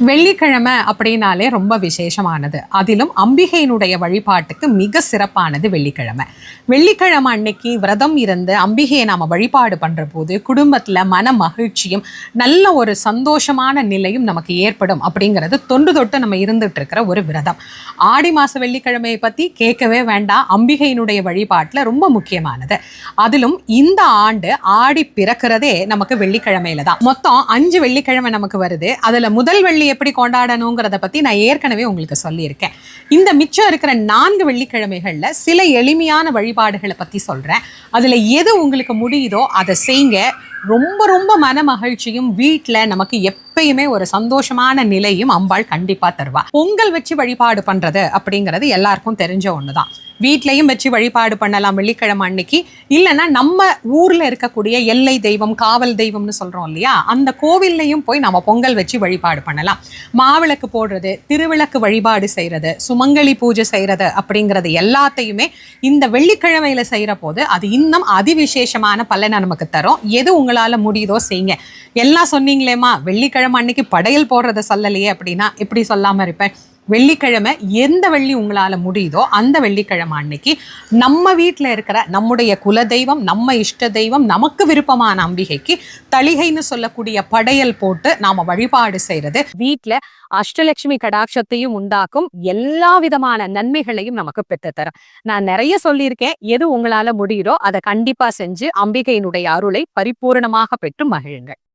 வெள்ளிக்கிழமை அப்படின்னாலே ரொம்ப விசேஷமானது. அதிலும் அம்பிகையினுடைய வழிபாட்டுக்கு மிக சிறப்பானது வெள்ளிக்கிழமை. வெள்ளிக்கிழமை அன்னைக்கு விரதம் இருந்து அம்பிகையை நாம வழிபாடு பண்ற போது குடும்பத்துல மன மகிழ்ச்சியும் நல்ல ஒரு சந்தோஷமான நிலையும் நமக்கு ஏற்படும் அப்படிங்கிறது தொன்று தொட்டு நம்ம இருந்துட்டு இருக்கிற ஒரு விரதம். ஆடி மாச வெள்ளிக்கிழமையை பத்தி கேட்கவே வேண்டாம். அம்பிகையினுடைய வழிபாட்டுல ரொம்ப முக்கியமானது. அதிலும் இந்த ஆண்டு ஆடி பிறக்கிறதே நமக்கு வெள்ளிக்கிழமையில தான். மொத்தம் 5 வெள்ளிக்கிழமை நமக்கு வருது. அதுல முதல் வெள்ளி எப்படி கொண்டாடணுங்கிறத பத்தி நான் ஏற்கனவே உங்களுக்கு சொல்லியிருக்கேன். இந்த மிச்சம் இருக்கிற 4 வெள்ளிக்கிழமைகள்ல சில எளிமையான வழிபாடுகளை பத்தி சொல்றேன். அதுல எது உங்களுக்கு முடியுதோ அதை செய்யுங்க. ரொம்ப ரொம்ப மன மகிழ்ச்சியும் வீட்டுல நமக்கு எப்பயுமே ஒரு சந்தோஷமான நிலையும் அம்பாள் கண்டிப்பா தருவா. பொங்கல் வச்சு வழிபாடு பண்றது அப்படிங்கிறது எல்லாருக்கும் தெரிஞ்ச ஒண்ணுதான். வீட்லயும் வச்சு வழிபாடு பண்ணலாம் வெள்ளிக்கிழமை அன்னைக்கு. இல்லைன்னா நம்ம ஊர்ல இருக்கக்கூடிய எல்லை தெய்வம், காவல் தெய்வம்னு சொல்றோம் இல்லையா, அந்த கோவில்லையும் போய் நம்ம பொங்கல் வச்சு வழிபாடு பண்ணலாம். மாவிளக்கு போடுறது, திருவிளக்கு வழிபாடு செய்யறது, சுமங்கலி பூஜை செய்யறது அப்படிங்கிறது எல்லாத்தையுமே இந்த வெள்ளிக்கிழமையில செய்யற போது அது இன்னும் அதிவிசேஷமான பலனை நமக்கு தரும். எது உங்களால முடியுதோ செய்யுங்க. எல்லாம் சொன்னீங்களேமா வெள்ளிக்கிழமை அன்னைக்கு படையல் போடுறத சொல்லலையே அப்படின்னா எப்படி சொல்லாம இருப்பேன். வெள்ளிக்கிழமை எந்த வெள்ளி உங்களால முடியுதோ அந்த வெள்ளிக்கிழமை அன்னைக்கு நம்ம வீட்டில் இருக்கிற நம்முடைய குலதெய்வம், நம்ம இஷ்ட தெய்வம், நமக்கு விருப்பமான அம்பிகைக்கு தளிகைன்னு சொல்லக்கூடிய படையல் போட்டு நாம வழிபாடு செய்யறது வீட்டுல அஷ்டலட்சுமி கடாட்சத்தையும் உண்டாக்கும், எல்லா விதமான நன்மைகளையும் நமக்கு பெற்றுத்தரும். நான் நிறைய சொல்லியிருக்கேன். எது உங்களால முடியுதோ அதை கண்டிப்பா செஞ்சு அம்பிகையினுடைய அருளை பரிபூர்ணமாக பெற்று மகிழுங்கள்.